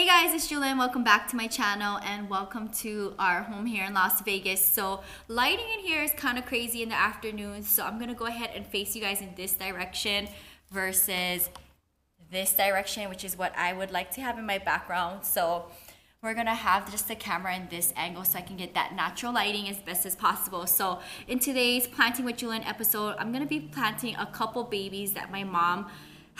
Guys, it's Jewelyn. Welcome back to my channel and welcome to our home here in Las Vegas. So lighting in here is kind of crazy in the afternoon, so I'm gonna go ahead and face you guys in this direction versus this direction, which is what I would like to have in my background. So we're gonna have just the camera in this angle so I can get that natural lighting as best as possible. So in today's Planting with Jewelyn episode, I'm gonna be planting a couple babies that my mom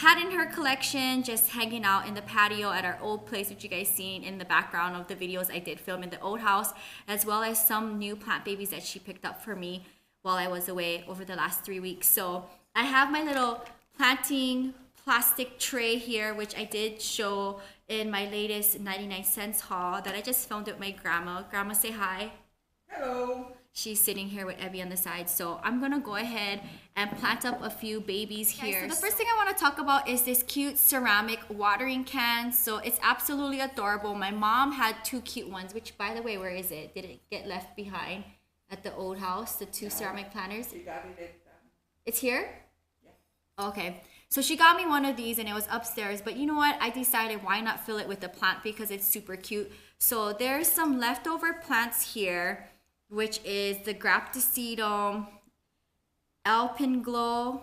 had in her collection, just hanging out in the patio at our old place, which you guys seen in the background of the videos I did film in the old house, as well as some new plant babies that she picked up for me while I was away over the last 3 weeks. So I have my little planting plastic tray here, which I did show in my latest 99 cents haul that I just filmed with my grandma. Grandma, say hi. Hello. She's sitting here with Evie on the side. So I'm gonna go ahead and plant up a few babies here. Okay, so the first thing I wanna talk about is this cute ceramic watering can. So it's absolutely adorable. My mom had two cute ones, which by the way, where is it? Did it get left behind at the old house, the two ceramic planters? She got it. It's here? Yeah. Okay. So she got me one of these and it was upstairs, but you know what? I decided why not fill it with a plant because it's super cute. So there's some leftover plants here, which is the Graptosedum Alpenglow.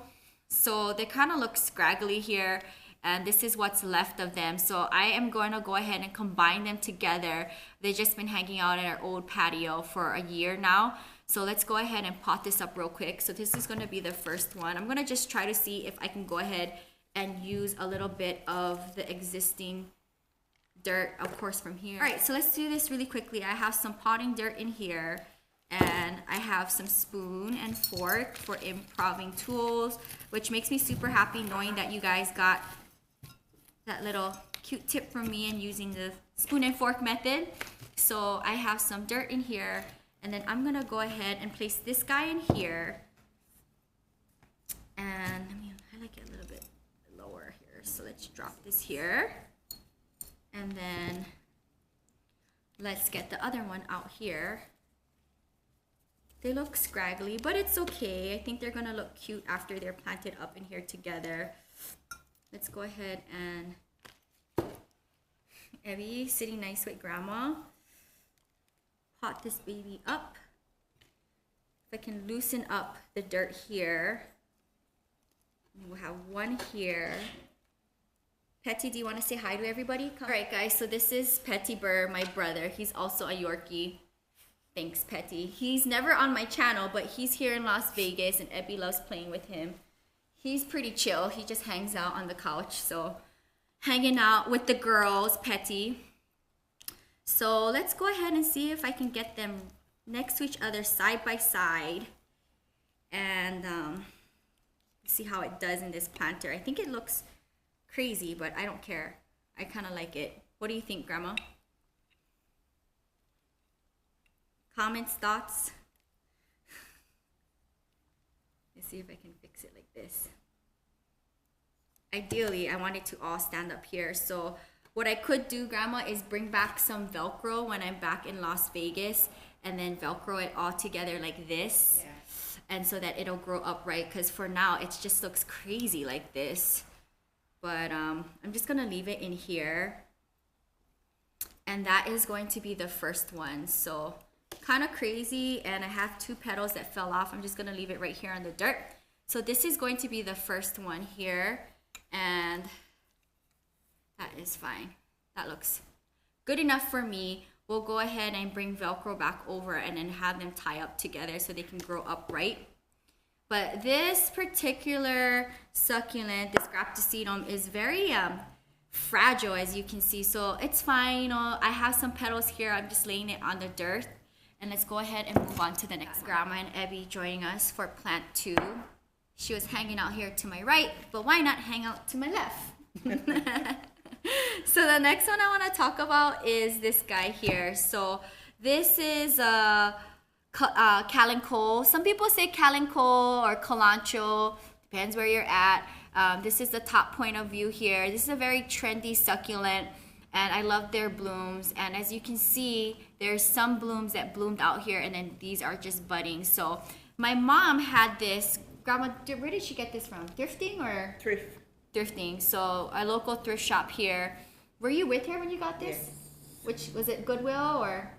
So they kind of look scraggly here, and this is what's left of them. So I am going to go ahead and combine them together. They've just been hanging out in our old patio for a year now. So let's go ahead and pot this up real quick. So this is going to be the first one. I'm going to just try to see if I can go ahead and use a little bit of the existing dirt, of course, from here. All right, so let's do this really quickly. I have some potting dirt in here, and I have some spoon and fork for improving tools, which makes me super happy knowing that you guys got that little cute tip from me and using the spoon and fork method. So I have some dirt in here, and then I'm gonna go ahead and place this guy in here, and I like it a little bit lower here, so let's drop this here, and then let's get the other one out here. They look scraggly, but it's okay. I think they're gonna look cute after they're planted up in here together. Let's go ahead and Evie sitting nice with grandma. Pot this baby up. If I can loosen up the dirt here. We'll have one here. Petty, do you want to say hi to everybody? All right, guys, so this is Petty Burr, my brother. He's also a Yorkie. Thanks, Petty. He's never on my channel, but he's here in Las Vegas, and Ebby loves playing with him. He's pretty chill. He just hangs out on the couch, so hanging out with the girls, Petty. So let's go ahead and see if I can get them next to each other, side by side, and see how it does in this planter. I think it looks crazy, but I don't care. I kind of like it. What do you think, Grandma? Comments, thoughts? Let's see if I can fix it like this. Ideally, I want it to all stand up here. So what I could do, Grandma, is bring back some Velcro when I'm back in Las Vegas, and then Velcro it all together like this. Yeah. And so that it'll grow upright, because for now it just looks crazy like this. But I'm just gonna leave it in here. And that is going to be the first one. So kind of crazy, and I have two petals that fell off. I'm just gonna leave it right here on the dirt. So this is going to be the first one here, and that is fine. That looks good enough for me. We'll go ahead and bring Velcro back over and then have them tie up together so they can grow upright. But this particular succulent, this Graptosedum, is very fragile, as you can see. So it's fine. You know, I have some petals here. I'm just laying it on the dirt. And let's go ahead and move on to the next. Grandma and Evie joining us for plant 2. She was hanging out here to my right, but why not hang out to my left? So the next one I want to talk about is this guy here. So this is Calanco. Some people say Calanco or Calancho, depends where you're at. This is the top point of view here. This is a very trendy succulent, and I love their blooms. And as you can see, there's some blooms that bloomed out here, and then these are just budding. So my mom had this. Grandma, where did she get this from? Thrifting or? Thrift. Thrifting. So a local thrift shop here. Were you with her when you got this? Yes. Which, was it Goodwill or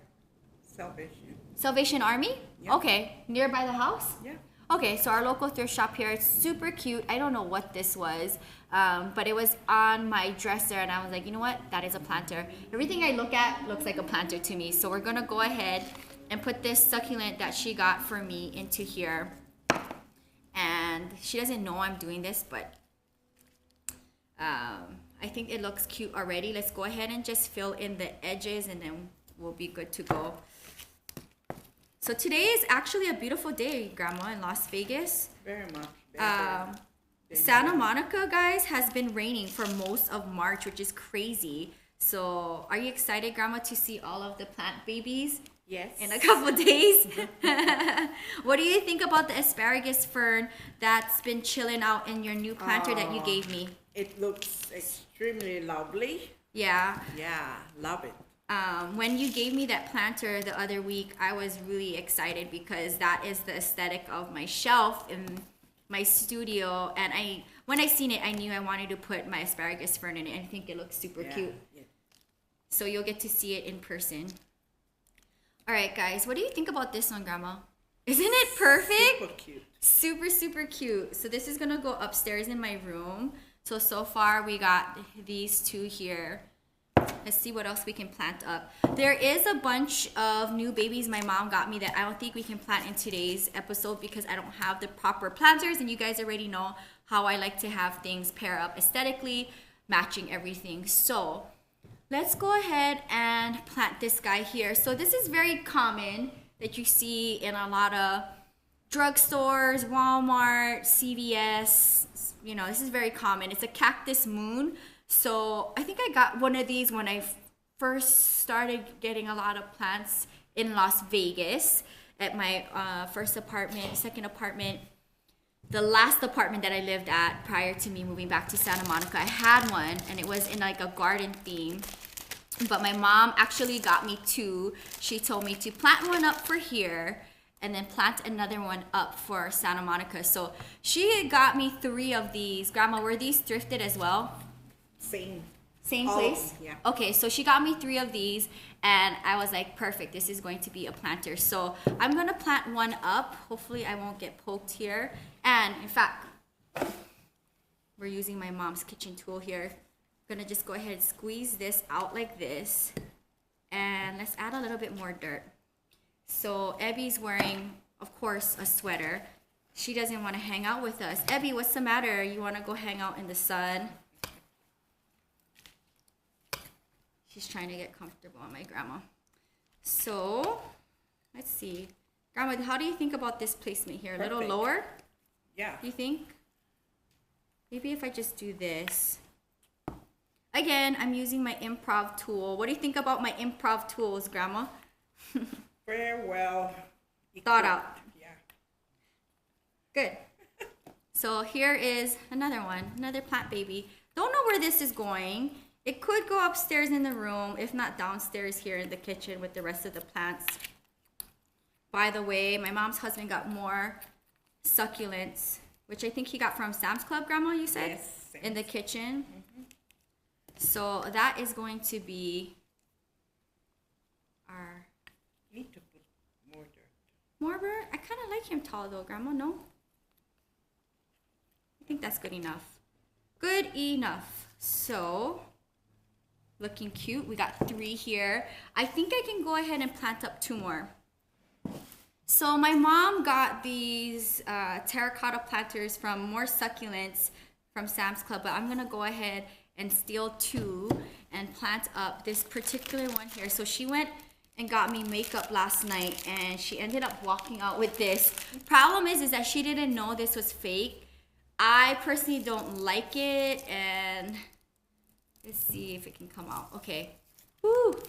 Salvation. Salvation Army? Yeah. Okay, nearby the house? Yeah. Okay, so our local thrift shop here, it's super cute. I don't know what this was, but it was on my dresser, and I was like, you know what? That is a planter. Everything I look at looks like a planter to me. So we're gonna go ahead and put this succulent that she got for me into here. And she doesn't know I'm doing this, but I think it looks cute already. Let's go ahead and just fill in the edges, and then we'll be good to go. So today is actually a beautiful day, Grandma, in Las Vegas. Very much. Santa Monica, guys, has been raining for most of March, which is crazy. So are you excited, Grandma, to see all of the plant babies? Yes. In a couple days. What do you think about the asparagus fern that's been chilling out in your new planter that you gave me? It looks extremely lovely. Yeah. Yeah, love it. When you gave me that planter the other week, I was really excited because that is the aesthetic of my shelf in my studio. And when I seen it, I knew I wanted to put my asparagus fern in it. I think it looks super cute. Yeah. So you'll get to see it in person. All right, guys, what do you think about this one, Grandma? Isn't it perfect? Super cute. Super, super cute. So this is gonna go upstairs in my room. So far we got these two here. Let's see what else we can plant up. There is a bunch of new babies my mom got me that I don't think we can plant in today's episode because I don't have the proper planters, and you guys already know how I like to have things pair up aesthetically, matching everything. So let's go ahead and plant this guy here. So this is very common that you see in a lot of drugstores, Walmart, CVS. You know, this is very common. It's a cactus moon. So I think I got one of these when I first started getting a lot of plants in Las Vegas at my first apartment, second apartment. The last apartment that I lived at prior to me moving back to Santa Monica, I had one, and it was in like a garden theme. But my mom actually got me two. She told me to plant one up for here and then plant another one up for Santa Monica. So she had got me 3 of these. Grandma, were these thrifted as well? Same place? Yeah. Okay, so she got me 3 of these, and I was like, perfect, this is going to be a planter. So I'm gonna plant one up. Hopefully I won't get poked here. And in fact, we're using my mom's kitchen tool here. Gonna just go ahead and squeeze this out like this, and let's add a little bit more dirt. So Ebby's wearing, of course, a sweater. She doesn't want to hang out with us. Ebby, what's the matter? You want to go hang out in the sun? She's trying to get comfortable on my grandma. So let's see, Grandma, how do you think about this placement here? A little Perfect. lower? Yeah. You think? Maybe if I just do this. Again, I'm using my improv tool. What do you think about my improv tools, Grandma? Very well Thought out. Yeah. Good. So here is another one, another plant baby. Don't know where this is going. It could go upstairs in the room, if not downstairs here in the kitchen with the rest of the plants. By the way, my mom's husband got more succulents, which I think he got from Sam's Club, Grandma, you said? Yes. In the kitchen. So that is going to be our Need to put more dirt. Morbert. I kind of like him tall though, Grandma, no? I think that's good enough. Good enough. So, looking cute. We got 3 here. I think I can go ahead and plant up 2 more. So my mom got these terracotta planters from more succulents from Sam's Club, but I'm gonna go ahead and steal 2 and plant up this particular one here. So she went and got me makeup last night, and she ended up walking out with this. Problem is that she didn't know this was fake. I personally don't like it, and let's see if it can come out. Okay. Woo!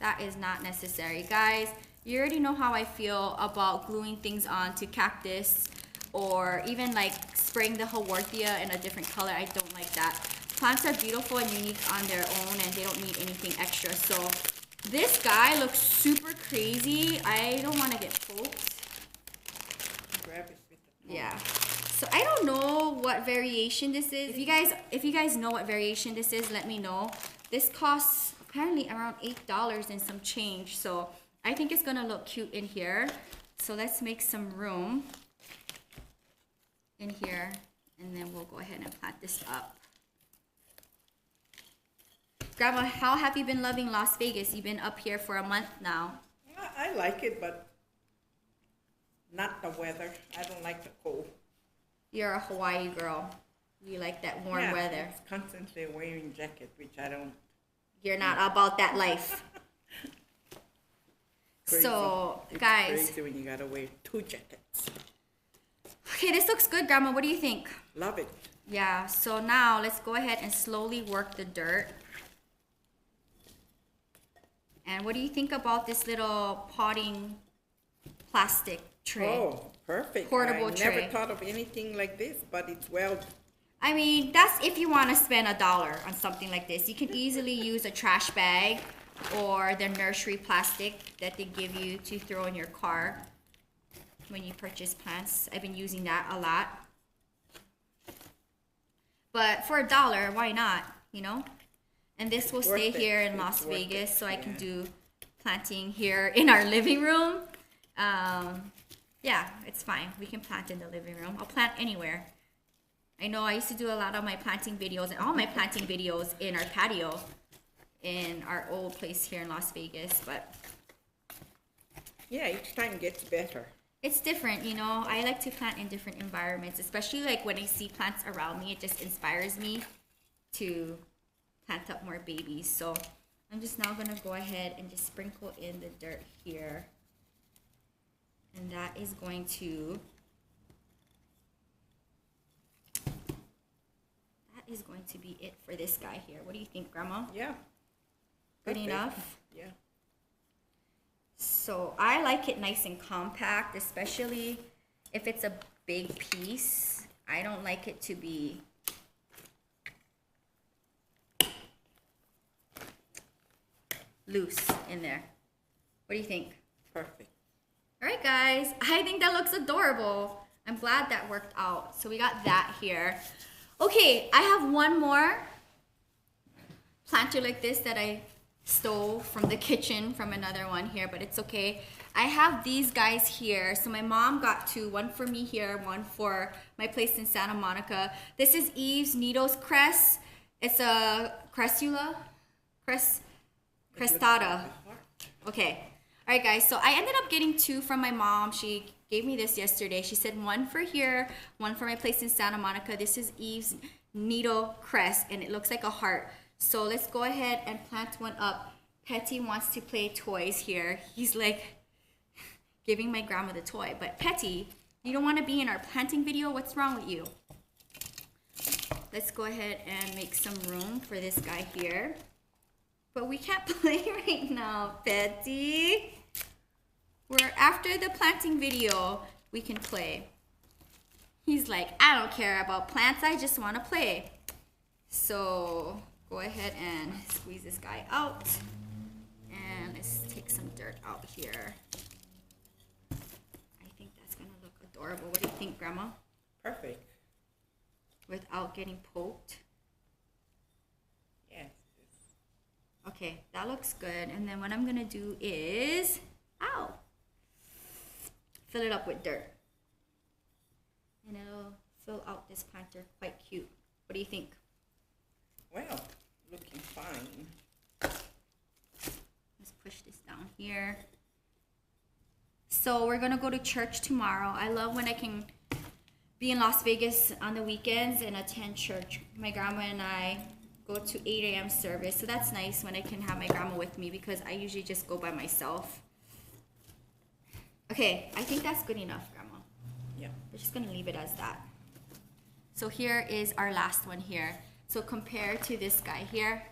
That is not necessary. Guys, you already know how I feel about gluing things on to cactus, or even like spraying the Haworthia in a different color. I don't like that. Plants are beautiful and unique on their own, and they don't need anything extra. So this guy looks super crazy. I don't want to get poked. Grab it with the Yeah. So I don't know what variation this is. If you guys know what variation this is, let me know. This costs apparently around $8 and some change. So I think it's gonna look cute in here. So let's make some room in here, and then we'll go ahead and plant this up. Grandma, how have you been loving Las Vegas? You've been up here for a month now. I like it, but not the weather. I don't like the cold. You're a Hawaii girl. You like that warm weather. It's constantly wearing jacket, which I don't. You're not about that life. Crazy. So, it's guys. crazy when you gotta wear 2 jackets. Okay, this looks good, Grandma. What do you think? Love it. Yeah, so now let's go ahead and slowly work the dirt. And what do you think about this little potting plastic tray? Oh, perfect. Portable I tray. never thought of anything like this, but it's well. I mean, that's if you want to spend $1 on something like this. You can easily use a trash bag or the nursery plastic that they give you to throw in your car when you purchase plants. I've been using that a lot. But for $1, why not, you know? And this will stay here in Las Vegas, so I can do planting here in our living room. Yeah, it's fine. We can plant in the living room. I'll plant anywhere. I know I used to do a lot of my planting videos and all my planting videos in our patio in our old place here in Las Vegas, but yeah, each time gets better. it's different, you know. I like to plant in different environments, especially like when I see plants around me. It just inspires me to plant up more babies. So I'm just now gonna go ahead and just sprinkle in the dirt here, and that is going to be it for this guy here. What do you think, Grandma? Yeah. Good Perfect. enough? Yeah. So I like it nice and compact, especially if it's a big piece. I don't like it to be loose in there. What do you think? Perfect. All right, guys. I think that looks adorable. I'm glad that worked out. So we got that here. Okay, I have one more planter like this that I stole from the kitchen from another one here, but it's okay. I have these guys here. So my mom got 2, one for me here, one for my place in Santa Monica. This is Eve's Needles Cress. It's a cressula, crestata. Okay. All right, guys. So I ended up getting 2 from my mom. She gave me this yesterday. She said one for here, one for my place in Santa Monica. This is Eve's Needle Crest, and it looks like a heart. So let's go ahead and plant one up. Petty wants to play toys here. He's like giving my grandma the toy. But Petty, you don't want to be in our planting video? What's wrong with you? Let's go ahead and make some room for this guy here. But we can't play right now, Petty. We're after the planting video, we can play. He's like, I don't care about plants, I just want to play. So go ahead and squeeze this guy out. And let's take some dirt out here. I think that's gonna look adorable. What do you think, Grandma? Perfect. Without getting poked. Yes. Okay, that looks good. And then what I'm gonna do is, ow, fill it up with dirt. And it'll fill out this planter quite cute. What do you think? Well, looking fine. Let's push this down here. So we're gonna go to church tomorrow. I love when I can be in Las Vegas on the weekends and attend church. My grandma and I go to 8 a.m. service. So that's nice when I can have my grandma with me because I usually just go by myself. Okay, I think that's good enough, Grandma. Yeah. We're just gonna leave it as that. So here is our last one here. So compared to this guy here,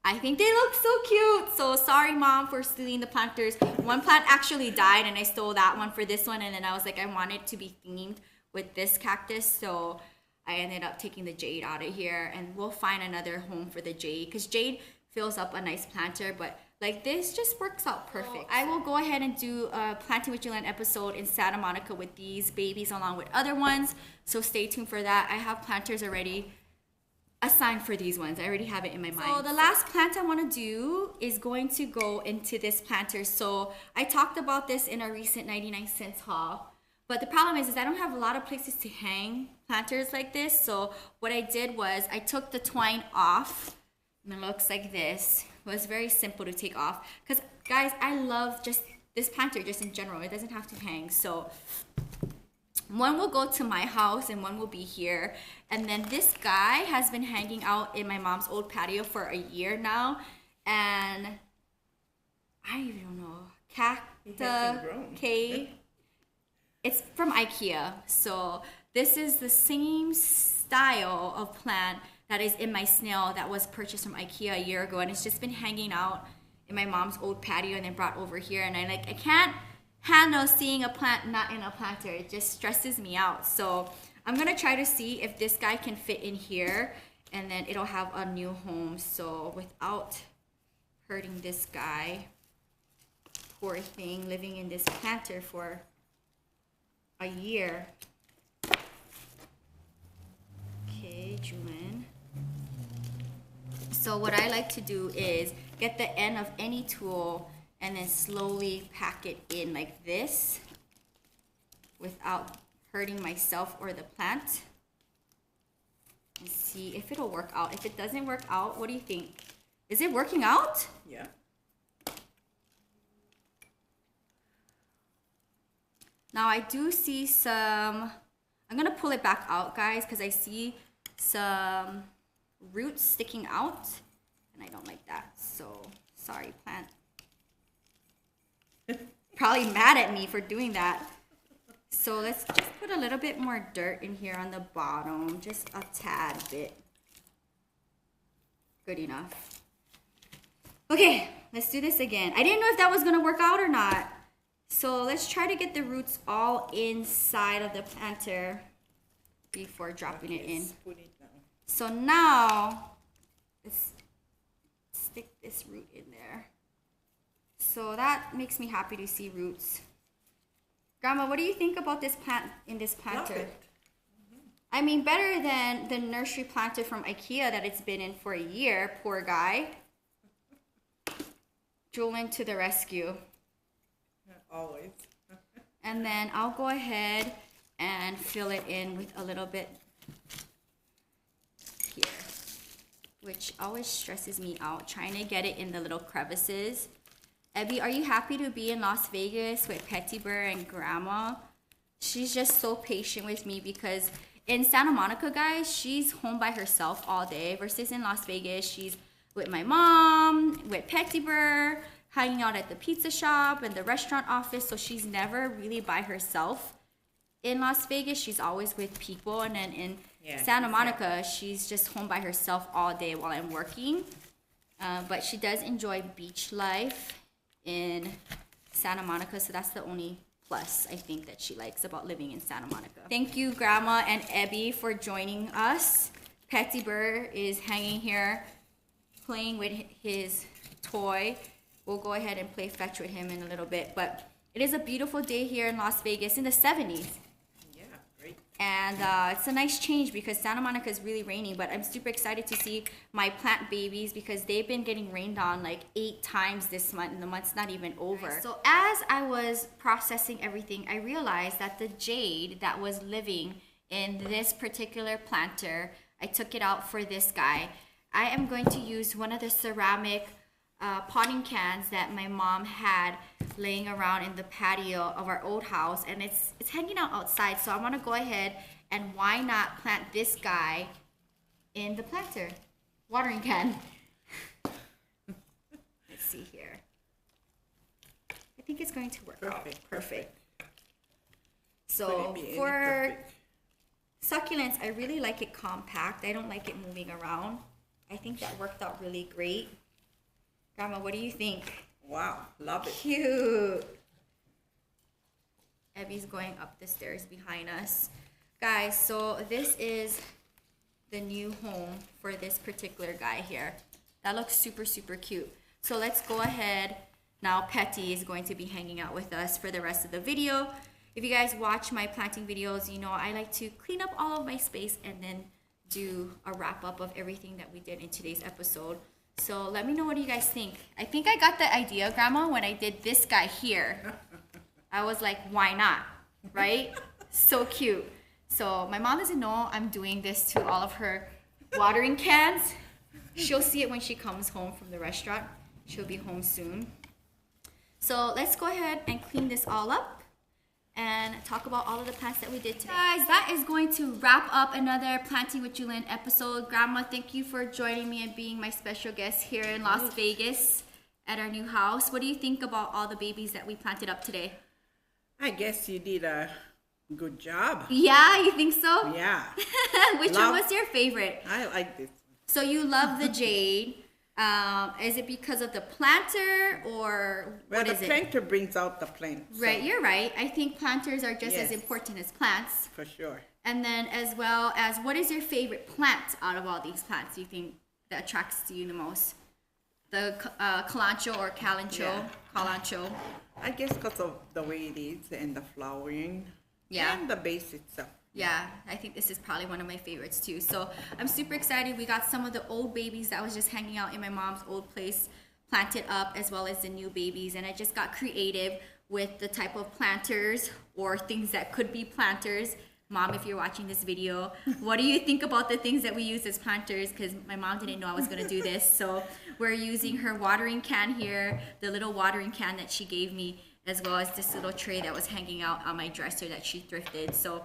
I think they look so cute. So sorry, Mom, for stealing the planters. One plant actually died and I stole that one for this one. And then I was like, I want it to be themed with this cactus. So I ended up taking the jade out of here, and we'll find another home for the jade because jade fills up a nice planter, but like this just works out perfect. I will go ahead and do a Planting with Jewelyn episode in Santa Monica with these babies along with other ones, so stay tuned for that. I have planters already assigned for these ones. I already have it in my mind. So the last plant I want to do is going to go into this planter. So I talked about this in a recent 99 cents haul, but the problem is I don't have a lot of places to hang planters like this. So what I did was I took the twine off, and it looks like this. It was very simple to take off because, guys, I love just this planter just in general. It doesn't have to hang. So one will go to my house and one will be here. And then this guy has been hanging out in my mom's old patio for a year now. And I don't know, cacti. It's from IKEA. So this is the same style of plant that is in my snail that was purchased from IKEA a year ago. And it's just been hanging out in my mom's old patio and then brought over here. And I can't handle seeing a plant not in a planter. It just stresses me out. So I'm gonna try to see if this guy can fit in here, and then it'll have a new home. So without hurting this guy, poor thing, living in this planter for a year. Okay, Jewelyn. So what I like to do is get the end of any tool and then slowly pack it in like this without hurting myself or the plant, and see if it'll work out. If it doesn't work out, what do you think? Is it working out? Yeah. Now I do see some, I'm gonna pull it back out, guys, because I see some roots sticking out and I don't like that. So sorry, plant. Probably mad at me for doing that. So let's just put a little bit more dirt in here on the bottom, just a tad bit. Good enough. Okay, let's do this again. I didn't know if that was gonna work out or not. So let's try to get the roots all inside of the planter before dropping it in. So now let's stick this root in there. So that makes me happy to see roots. Grandma, what do you think about this plant in this planter? Love it. I mean, better than the nursery planter from IKEA that it's been in for a year. Poor guy. Jewelyn to the rescue. Always. And then I'll go ahead and fill it in with a little bit here, which always stresses me out, trying to get it in the little crevices. Abby, are you happy to be in Las Vegas with Petty Bear and Grandma? She's just so patient with me because in Santa Monica, guys, she's home by herself all day versus in Las Vegas, she's with my mom, with Petty Bear, hanging out at the pizza shop and the restaurant office. So she's never really by herself in Las Vegas. She's always with people. And then in Santa Monica, she's just home by herself all day while I'm working. But she does enjoy beach life in Santa Monica, so that's the only plus I think that she likes about living in Santa Monica. Thank you, Grandma and Abby, for joining us. Petty Bear is hanging here playing with his toy. We'll go ahead and play fetch with him in a little bit, but it is a beautiful day here in Las Vegas in the 70s. And it's a nice change because Santa Monica is really rainy, but I'm super excited to see my plant babies because they've been getting rained on like 8 times this month and the month's not even over. So as I was processing everything, I realized that the jade that was living in this particular planter, I took it out for this guy. I am going to use one of the ceramic potting cans that my mom had laying around in the patio of our old house, and it's hanging out outside. So I want to go ahead and why not plant this guy in the planter watering can. Let's see here. I think it's going to work out perfect. So for succulents, I really like it compact. I don't like it moving around. I think that worked out really great. Grandma, what do you think? Wow, love it. Cute. Abby's going up the stairs behind us. Guys, so this is the new home for this particular guy here. That looks super, super cute. So let's go ahead. Now Petty is going to be hanging out with us for the rest of the video. If you guys watch my planting videos, you know I like to clean up all of my space and then do a wrap up of everything that we did in today's episode. So let me know, what do you guys think? I think I got the idea, Grandma, when I did this guy here. I was like, why not? Right? So cute. So my mom doesn't know I'm doing this to all of her watering cans. She'll see it when she comes home from the restaurant. She'll be home soon. So let's go ahead and clean this all up and talk about all of the plants that we did today. Guys, that is going to wrap up another Planting with Jewelyn episode. Grandma, thank you for joining me and being my special guest here in Las Vegas at our new house. What do you think about all the babies that we planted up today? I guess you did a good job. Yeah, you think so? Yeah. Which one was your favorite? I like this one. So you love the jade. Is it because of the planter or Well, what the is it? planter brings out the plant. So, Right, you're right. I think planters are just as Yes. important as plants. for sure. And then as well as, what is your favorite plant out of all these plants you think that attracts you the most? The calancho or calancho? Yeah. Calancho. I guess because of the way it is and the flowering. Yeah. And the base itself. Yeah, I think this is probably one of my favorites too. So I'm super excited. We got some of the old babies that was just hanging out in my mom's old place planted up, as well as the new babies. And I just got creative with the type of planters or things that could be planters. Mom, if you're watching this video, what do you think about the things that we use as planters? Because my mom didn't know I was going to do this. So we're using her watering can here, the little watering can that she gave me, as well as this little tray that was hanging out on my dresser that she thrifted. So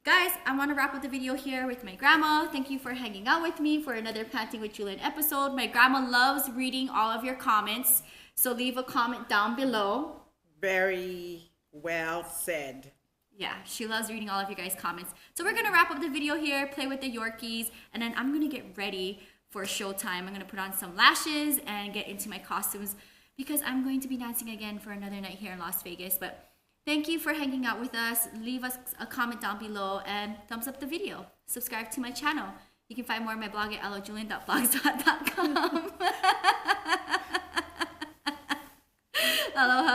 guys, I want to wrap up the video here with my grandma. Thank you for hanging out with me for another Planting with Jewelyn episode. My grandma loves reading all of your comments, so leave a comment down below. Very well said. Yeah, she loves reading all of you guys' comments. So we're going to wrap up the video here, play with the Yorkies, and then I'm going to get ready for showtime. I'm going to put on some lashes and get into my costumes because I'm going to be dancing again for another night here in Las Vegas. But thank you for hanging out with us. Leave us a comment down below and thumbs up the video. Subscribe to my channel. You can find more on my blog at alojewelyn.blogspot.com. Aloha.